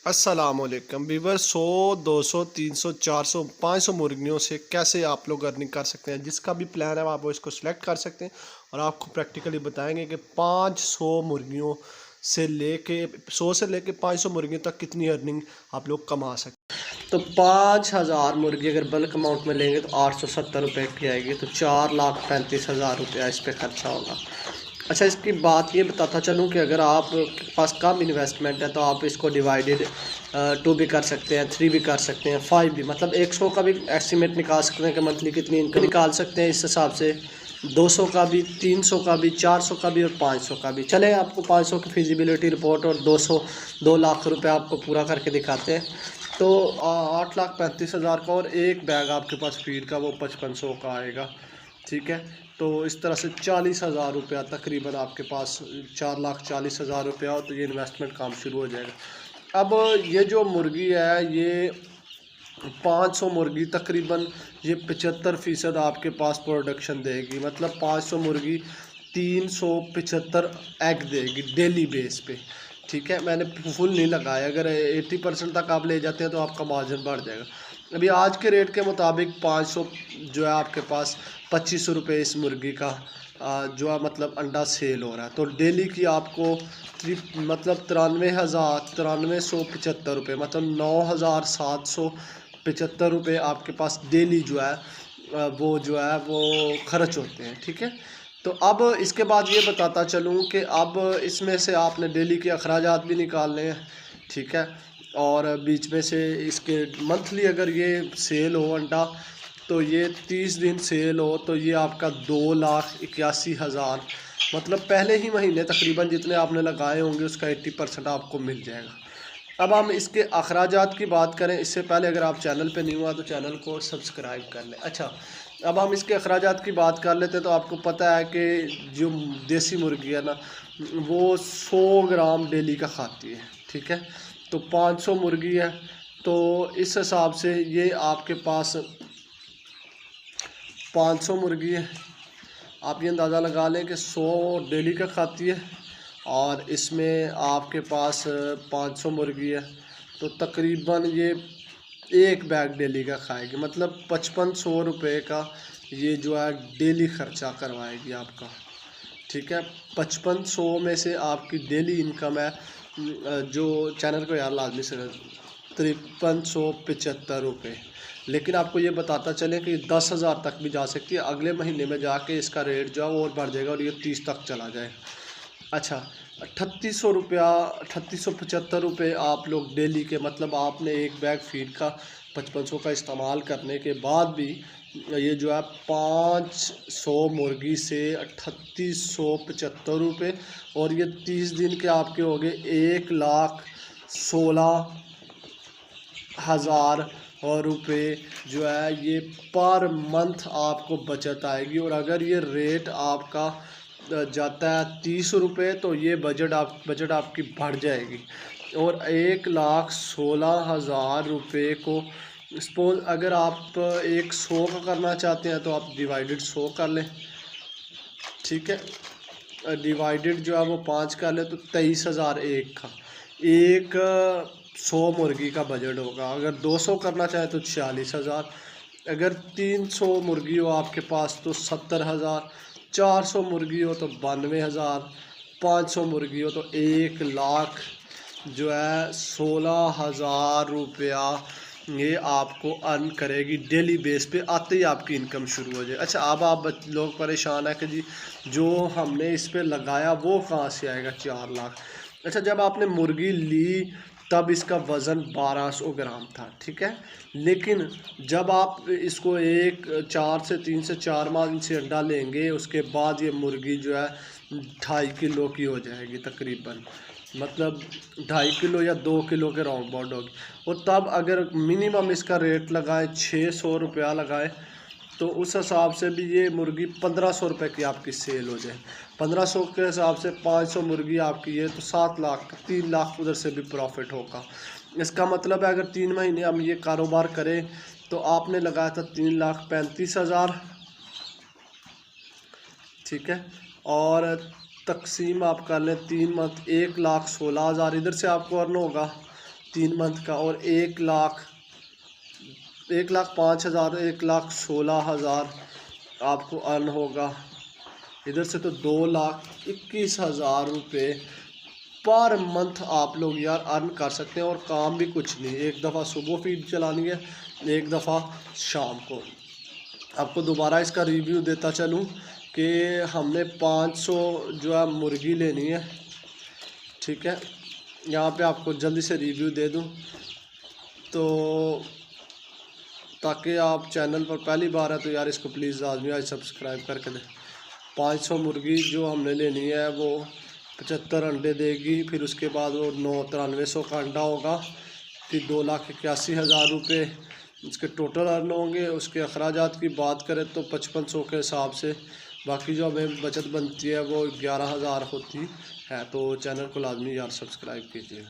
अस्सलामुअलैकुम वीवर 100, 200, 300, 400, 500 मुर्गियों से कैसे आप लोग अर्निंग कर सकते हैं। जिसका भी प्लान है आप वो इसको सिलेक्ट कर सकते हैं और आपको प्रैक्टिकली बताएंगे कि 500 मुर्गियों से लेके 100 से लेके 500 मुर्गियों तक कितनी अर्निंग आप लोग कमा सकते हैं। तो 5000 मुर्गी अगर बल्क अमाउंट में लेंगे तो 870 रुपये की आएगी, तो 4,35,000 रुपया इस पर खर्चा होगा। अच्छा, इसकी बात ये बताता चलूँ कि अगर आप के पास कम इन्वेस्टमेंट है तो आप इसको डिवाइडेड 2 भी कर सकते हैं, 3 भी कर सकते हैं, 5 भी, मतलब 100 का भी एस्टिमेट निकाल सकते हैं कि मंथली कितनी इनकम निकाल सकते हैं। इस हिसाब से 200 का भी, 300 का भी, 400 का भी और 500 का भी। चले आपको 500 की फिजिबिलिटी रिपोर्ट और 2 लाख रुपए आपको पूरा करके दिखाते हैं। तो 8,35,000 का और एक बैग आपके पास फीड का वो 5500 का आएगा। ठीक है, तो इस तरह से 40,000 रुपया तकरीबन आपके पास, 4,40,000 रुपया हो तो ये इन्वेस्टमेंट काम शुरू हो जाएगा। अब ये जो मुर्गी है ये 500 मुर्गी तकरीबन ये 75% आपके पास प्रोडक्शन देगी। मतलब 500 मुर्गी 375 एग देगी डेली बेस पे। ठीक है, मैंने फुल नहीं लगाया, अगर 80% तक आप ले जाते हैं तो आपका मार्जिन बढ़ जाएगा। अभी आज के रेट के मुताबिक 500 जो है आपके पास 2500 रुपये इस मुर्गी का जो है मतलब अंडा सेल हो रहा है। तो डेली की आपको मतलब 93,975 रुपये, मतलब 9,775 रुपये आपके पास डेली जो है वो जो है वो खर्च होते हैं। ठीक है, तो अब इसके बाद ये बताता चलूँ कि अब इसमें से आपने डेली के अखराजात भी निकालने हैं। ठीक है, और बीच में से इसके मंथली अगर ये सेल हो अंडा तो ये 30 दिन सेल हो तो ये आपका 2,81,000, मतलब पहले ही महीने तकरीबन जितने आपने लगाए होंगे उसका 80% आपको मिल जाएगा। अब हम इसके अखराजात की बात करें, इससे पहले अगर आप चैनल पे नहीं हुआ तो चैनल को सब्सक्राइब कर लें। अच्छा, अब हम इसके अखराजात की बात कर लेते हैं। तो आपको पता है कि जो देसी मुर्गी है ना वो 100 ग्राम डेली का खाती है। ठीक है, तो 500 मुर्गी है तो इस हिसाब से ये आपके पास 500 मुर्गी है, आप ये अंदाज़ा लगा लें कि 100 डेली का खाती है और इसमें आपके पास 500 मुर्गी है तो तकरीबन ये एक बैग डेली का खाएगी। मतलब 5500 रुपये का ये जो है डेली ख़र्चा करवाएगी आपका। ठीक है, 5500 में से आपकी डेली इनकम है जो चैनल को यार लाजमी से 5375 रुपये। लेकिन आपको ये बताता चलें कि 10,000 तक भी जा सकती है। अगले महीने में जाके इसका रेट जो है वो और बढ़ जाएगा और ये 30 तक चला जाएगा। अच्छा, 3800 रुपया, 3875 रुपये आप लोग डेली के, मतलब आपने एक बैग फीड का 5500 का इस्तेमाल करने के बाद भी ये जो है 500 मुर्गी से 3875 रुपये और ये 30 दिन के आपके हो गए 1,16,000 और रुपये जो है ये पर मंथ आपको बचत आएगी। और अगर ये रेट आपका जाता है 30 रुपये तो ये बजट आपकी बढ़ जाएगी और 1,16,000 रुपये को सपोज अगर आप 100 का करना चाहते हैं तो आप डिवाइडेड 100 कर लें। ठीक है, डिवाइडेड जो है वो 5 कर ले तो 23,000 एक का, एक 100 मुर्गी का बजट होगा। अगर 200 करना चाहे तो 46,000, अगर 300 मुर्गी हो आपके पास तो 70,000, 400 मुर्गी हो तो 92,000, 500 मुर्गी हो तो 1,00,000 जो है 16,000 रुपया ये आपको अर्न करेगी डेली बेस पे, आते ही आपकी इनकम शुरू हो जाए। अच्छा, अब आप लोग परेशान है कि जी जो हमने इस पे लगाया वो कहाँ से आएगा 4 लाख। अच्छा, जब आपने मुर्गी ली तब इसका वज़न 1200 ग्राम था। ठीक है, लेकिन जब आप इसको 3 से 4 माह इनसे अंडा लेंगे उसके बाद ये मुर्गी जो है 2.5 किलो की हो जाएगी तकरीबन, मतलब 2.5 किलो या 2 किलो के राउंड बाउंड होगी। और तब अगर मिनिमम इसका रेट लगाएं 600 रुपया लगाएं तो उस हिसाब से भी ये मुर्गी 1500 रुपये की आपकी सेल हो जाए। 1500 के हिसाब से 500 मुर्गी आपकी है तो 7 लाख, 3 लाख उधर से भी प्रॉफिट होगा। इसका मतलब है अगर 3 महीने हम ये कारोबार करें तो आपने लगाया था 3,35,000। ठीक है, और तकसीम आप कर लें 3 मंथ, 1,16,000 इधर से आपको अर्न होगा, 3 मंथ का, और 1,05,000 1,16,000 आपको अर्न होगा। इधर से तो 2,21,000 रुपये पर मंथ आप लोग यार अर्न कर सकते हैं। और काम भी कुछ नहीं, एक दफ़ा सुबह फीड चलानी है, एक दफ़ा शाम को। आपको दोबारा इसका रिव्यू देता चलूँ कि हमने 500 जो है मुर्गी लेनी है, ठीक है। यहाँ पे आपको जल्दी से रिव्यू दे दूँ तो ताकि आप चैनल पर पहली बार है तो यार इसको प्लीज़ आदमी आज सब्सक्राइब करके दें। 500 मुर्गी जो हमने लेनी है वो 75 अंडे देगी, फिर उसके बाद वो 9300 का अंडा होगा, फिर 2,81,000 रुपये इसके टोटल अर्न होंगे। उसके अखराजात की बात करें तो 5500 के हिसाब से, बाकी जो हमें बचत बनती है वो 11,000 होती है। तो चैनल को लाजमी यार सब्सक्राइब कीजिए।